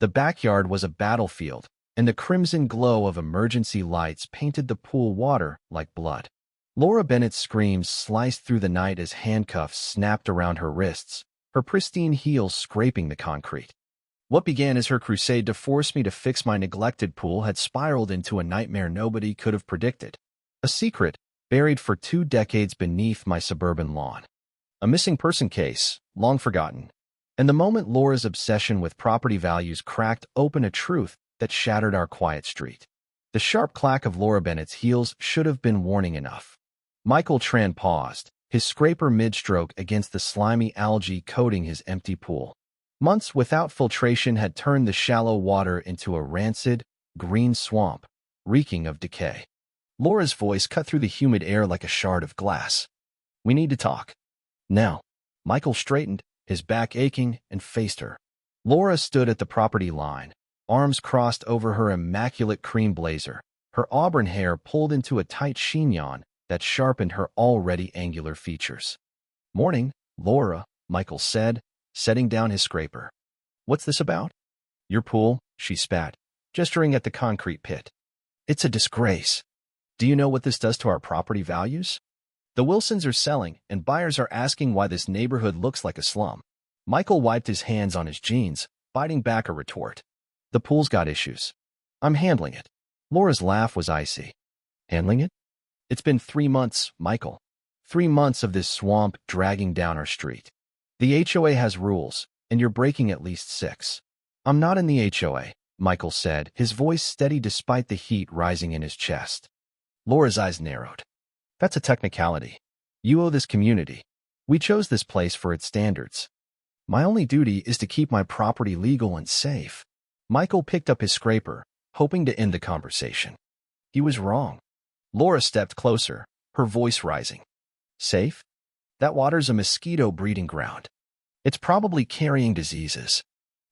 The backyard was a battlefield, and the crimson glow of emergency lights painted the pool water like blood. Laura Bennett's screams sliced through the night as handcuffs snapped around her wrists, her pristine heels scraping the concrete. What began as her crusade to force me to fix my neglected pool had spiraled into a nightmare nobody could have predicted. A secret buried for 2 decades beneath my suburban lawn. A missing person case, long forgotten. And the moment Laura's obsession with property values cracked open a truth that shattered our quiet street. The sharp clack of Laura Bennett's heels should have been warning enough. Michael Tran paused, his scraper mid-stroke against the slimy algae coating his empty pool. Months without filtration had turned the shallow water into a rancid, green swamp, reeking of decay. Laura's voice cut through the humid air like a shard of glass. "We need to talk. Now." Michael straightened, his back aching, and faced her. Laura stood at the property line, arms crossed over her immaculate cream blazer, her auburn hair pulled into a tight chignon that sharpened her already angular features. "Morning, Laura," Michael said, setting down his scraper. "What's this about?" "Your pool," she spat, gesturing at the concrete pit. "It's a disgrace. Do you know what this does to our property values? The Wilsons are selling, and buyers are asking why this neighborhood looks like a slum." Michael wiped his hands on his jeans, biting back a retort. "The pool's got issues. I'm handling it." Laura's laugh was icy. "Handling it? It's been 3 months, Michael. 3 months of this swamp dragging down our street. The HOA has rules, and you're breaking at least 6. "I'm not in the HOA," Michael said, his voice steady despite the heat rising in his chest. Laura's eyes narrowed. "That's a technicality. You owe this community. We chose this place for its standards. My only duty is to keep my property legal and safe." Michael picked up his scraper, hoping to end the conversation. He was wrong. Laura stepped closer, her voice rising. "Safe? That water's a mosquito breeding ground. It's probably carrying diseases.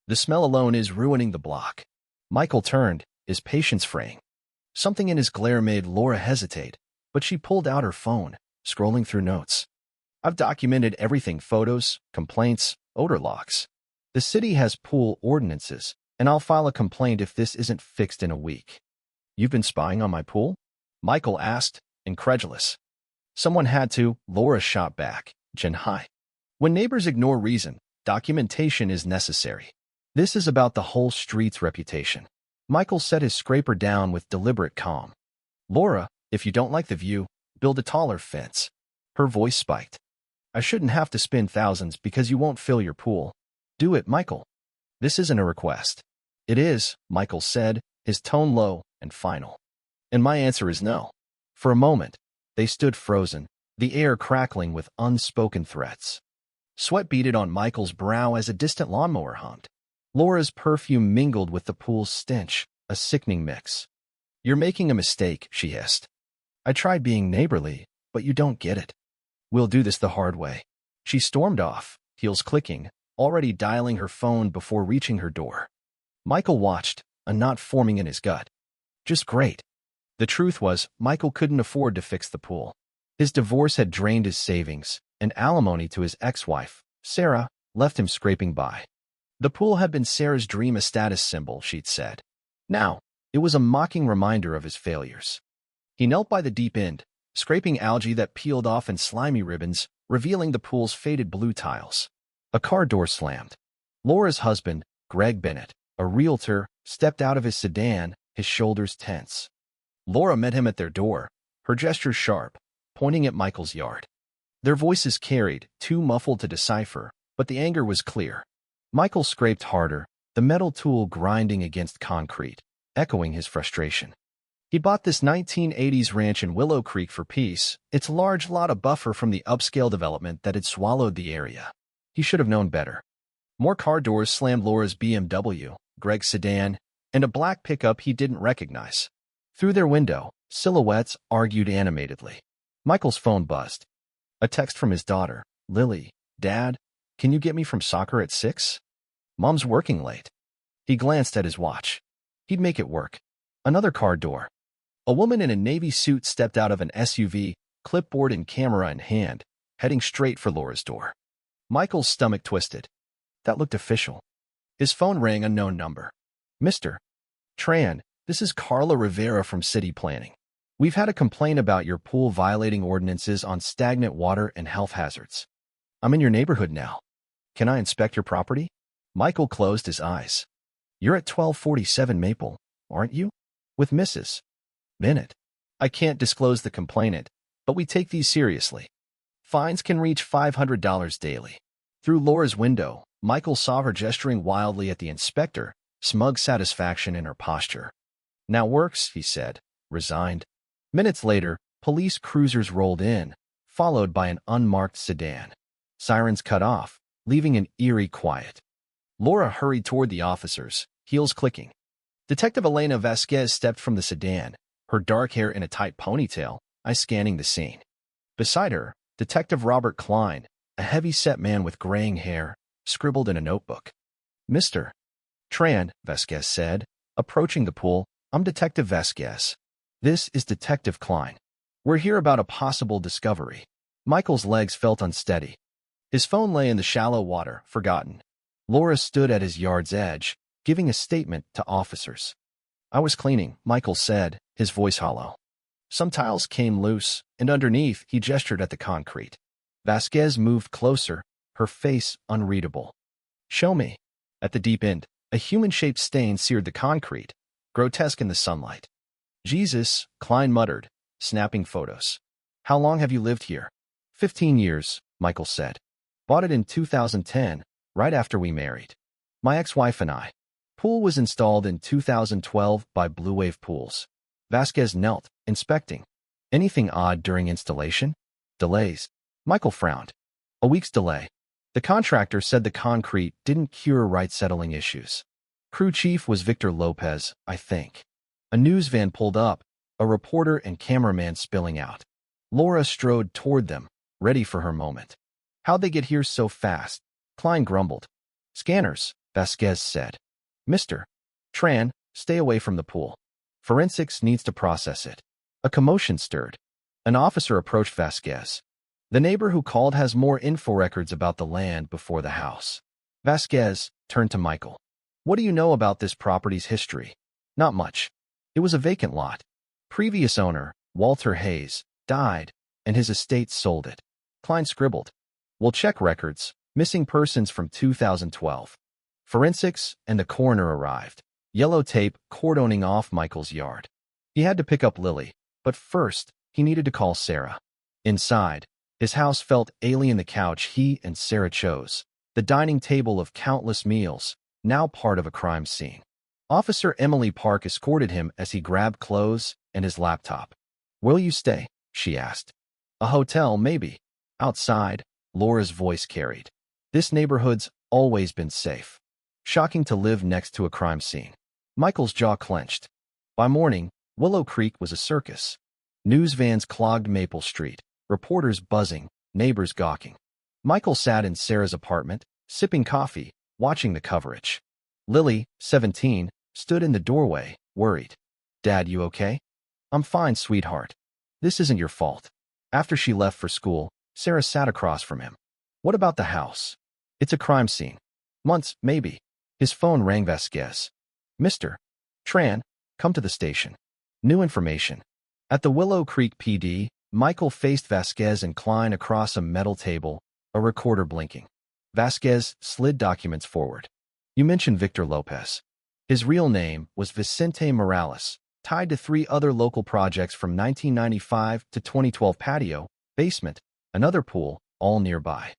The smell alone is ruining the block." Michael turned, his patience fraying. Something in his glare made Laura hesitate, but she pulled out her phone, scrolling through notes. "I've documented everything: photos, complaints, odor logs. The city has pool ordinances, and I'll file a complaint if this isn't fixed in a week." "You've been spying on my pool?" Michael asked, incredulous. "Someone had to," Laura shot back, chin high. "When neighbors ignore reason, documentation is necessary. This is about the whole street's reputation." Michael set his scraper down with deliberate calm. "Laura, if you don't like the view, build a taller fence." Her voice spiked. "I shouldn't have to spend thousands because you won't fill your pool. Do it, Michael." "This isn't a request." "It is," Michael said, his tone low and final. "And my answer is no." For a moment, they stood frozen, the air crackling with unspoken threats. Sweat beaded on Michael's brow as a distant lawnmower hummed. Laura's perfume mingled with the pool's stench, a sickening mix. "You're making a mistake," she hissed. "I tried being neighborly, but you don't get it. We'll do this the hard way." She stormed off, heels clicking, already dialing her phone before reaching her door. Michael watched, a knot forming in his gut. Just great. The truth was, Michael couldn't afford to fix the pool. His divorce had drained his savings, and alimony to his ex-wife, Sarah, left him scraping by. The pool had been Sarah's dream, a status symbol, she'd said. Now, it was a mocking reminder of his failures. He knelt by the deep end, scraping algae that peeled off in slimy ribbons, revealing the pool's faded blue tiles. A car door slammed. Laura's husband, Greg Bennett, a realtor, stepped out of his sedan, his shoulders tense. Laura met him at their door, her gestures sharp, pointing at Michael's yard. Their voices carried, too muffled to decipher, but the anger was clear. Michael scraped harder, the metal tool grinding against concrete, echoing his frustration. He bought this 1980s ranch in Willow Creek for peace, its large lot a buffer from the upscale development that had swallowed the area. He should have known better. More car doors slammed Laura's BMW, Greg's sedan, and a black pickup he didn't recognize. Through their window, silhouettes argued animatedly. Michael's phone buzzed. A text from his daughter, Lily. "Dad, can you get me from soccer at 6? Mom's working late." He glanced at his watch. He'd make it work. Another car door. A woman in a navy suit stepped out of an SUV, clipboard and camera in hand, heading straight for Laura's door. Michael's stomach twisted. That looked official. His phone rang, unknown number. Mr. Tran, this is Carla Rivera from City Planning. We've had a complaint about your pool violating ordinances on stagnant water and health hazards. I'm in your neighborhood now. Can I inspect your property? Michael closed his eyes. You're at 1247 Maple, aren't you? With Mrs. Bennett. I can't disclose the complainant, but we take these seriously. Fines can reach $500 daily. Through Laura's window, Michael saw her gesturing wildly at the inspector, smug satisfaction in her posture. Now works, he said, resigned. Minutes later, police cruisers rolled in, followed by an unmarked sedan. Sirens cut off, leaving an eerie quiet. Laura hurried toward the officers, heels clicking. Detective Elena Vasquez stepped from the sedan, her dark hair in a tight ponytail, eyes scanning the scene. Beside her, Detective Robert Klein, a heavy-set man with graying hair, scribbled in a notebook. Mr. Tran, Vasquez said, approaching the pool, I'm Detective Vasquez. This is Detective Klein. We're here about a possible discovery. Michael's legs felt unsteady. His phone lay in the shallow water, forgotten. Laura stood at his yard's edge, giving a statement to officers. I was cleaning, Michael said, his voice hollow. Some tiles came loose, and underneath, he gestured at the concrete. Vasquez moved closer, her face unreadable. Show me. At the deep end, a human-shaped stain seared the concrete, grotesque in the sunlight. Jesus, Klein muttered, snapping photos. How long have you lived here? 15 years, Michael said. Bought it in 2010, right after we married. My ex-wife and I. Pool was installed in 2012 by Blue Wave Pools. Vasquez knelt, inspecting. Anything odd during installation? Delays. Michael frowned. A week's delay. The contractor said the concrete didn't cure right-settling issues. Crew chief was Victor Lopez, I think. A news van pulled up, a reporter and cameraman spilling out. Laura strode toward them, ready for her moment. How'd they get here so fast? Klein grumbled. Scanners, Vasquez said. Mr. Tran, stay away from the pool. Forensics needs to process it. A commotion stirred. An officer approached Vasquez. The neighbor who called has more info records about the land before the house. Vasquez turned to Michael. What do you know about this property's history? Not much. It was a vacant lot. Previous owner, Walter Hayes, died, and his estate sold it. Klein scribbled. We'll check records, missing persons from 2012. Forensics and the coroner arrived. Yellow tape cordoning off Michael's yard. He had to pick up Lily, but first, he needed to call Sarah. Inside, his house felt alien. The couch he and Sarah chose, the dining table of countless meals, now part of a crime scene. Officer Emily Park escorted him as he grabbed clothes and his laptop. Will you stay? She asked. A hotel, maybe. Outside, Laura's voice carried. This neighborhood's always been safe. Shocking to live next to a crime scene. Michael's jaw clenched. By morning, Willow Creek was a circus. News vans clogged Maple Street, reporters buzzing, neighbors gawking. Michael sat in Sarah's apartment, sipping coffee, watching the coverage. Lily, 17, stood in the doorway, worried. Dad, you okay? I'm fine, sweetheart. This isn't your fault. After she left for school, Sarah sat across from him. What about the house? It's a crime scene. Months, maybe. His phone rang. Vasquez. Mr. Tran, come to the station. New information. At the Willow Creek PD, Michael faced Vasquez and Klein across a metal table, a recorder blinking. Vasquez slid documents forward. You mentioned Victor Lopez. His real name was Vicente Morales, tied to 3 other local projects from 1995 to 2012. Patio, basement, another pool, all nearby.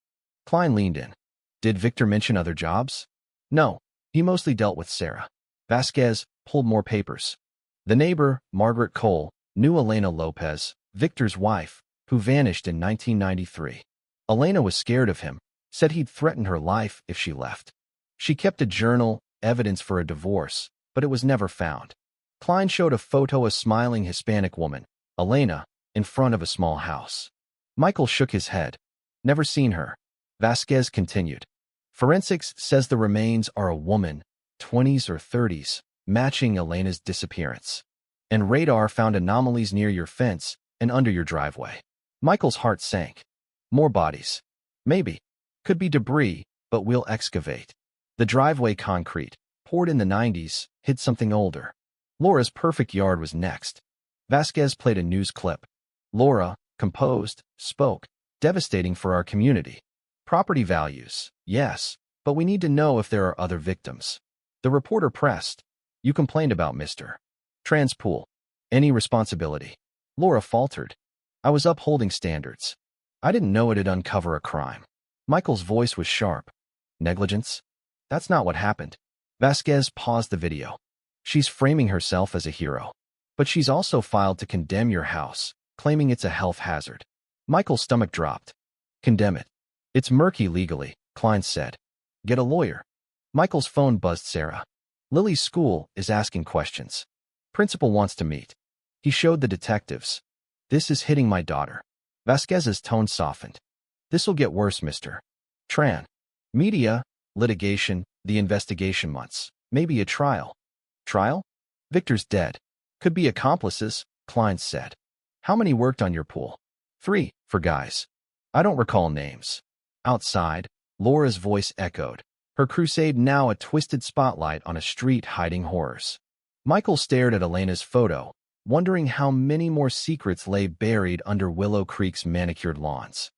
Klein leaned in. Did Victor mention other jobs? No, he mostly dealt with Sarah. Vasquez pulled more papers. The neighbor, Margaret Cole, knew Elena Lopez, Victor's wife, who vanished in 1993. Elena was scared of him, said he'd threaten her life if she left. She kept a journal, evidence for a divorce, but it was never found. Klein showed a photo of a smiling Hispanic woman, Elena, in front of a small house. Michael shook his head. Never seen her. Vasquez continued. Forensics says the remains are a woman, 20s or 30s, matching Elena's disappearance. And radar found anomalies near your fence and under your driveway. Michael's heart sank. More bodies. Maybe. Could be debris, but we'll excavate. The driveway concrete, poured in the 90s, hid something older. Laura's perfect yard was next. Vasquez played a news clip. Laura, composed, spoke. Devastating for our community. Property values, yes, but we need to know if there are other victims. The reporter pressed. You complained about Mr. Transpool. Any responsibility? Laura faltered. I was upholding standards. I didn't know it'd uncover a crime. Michael's voice was sharp. Negligence? That's not what happened. Vasquez paused the video. She's framing herself as a hero. But she's also filed to condemn your house, claiming it's a health hazard. Michael's stomach dropped. Condemn it. It's murky legally, Klein said. Get a lawyer. Michael's phone buzzed Sarah. Lily's school is asking questions. Principal wants to meet. He showed the detectives. This is hitting my daughter. Vasquez's tone softened. This'll get worse, Mr. Tran. Media, litigation, the investigation months. Maybe a trial. Trial? Victor's dead. Could be accomplices, Klein said. How many worked on your pool? 3, for guys. I don't recall names. Outside, Laura's voice echoed. Her crusade now a twisted spotlight on a street hiding horrors. Michael stared at Elena's photo, wondering how many more secrets lay buried under Willow Creek's manicured lawns.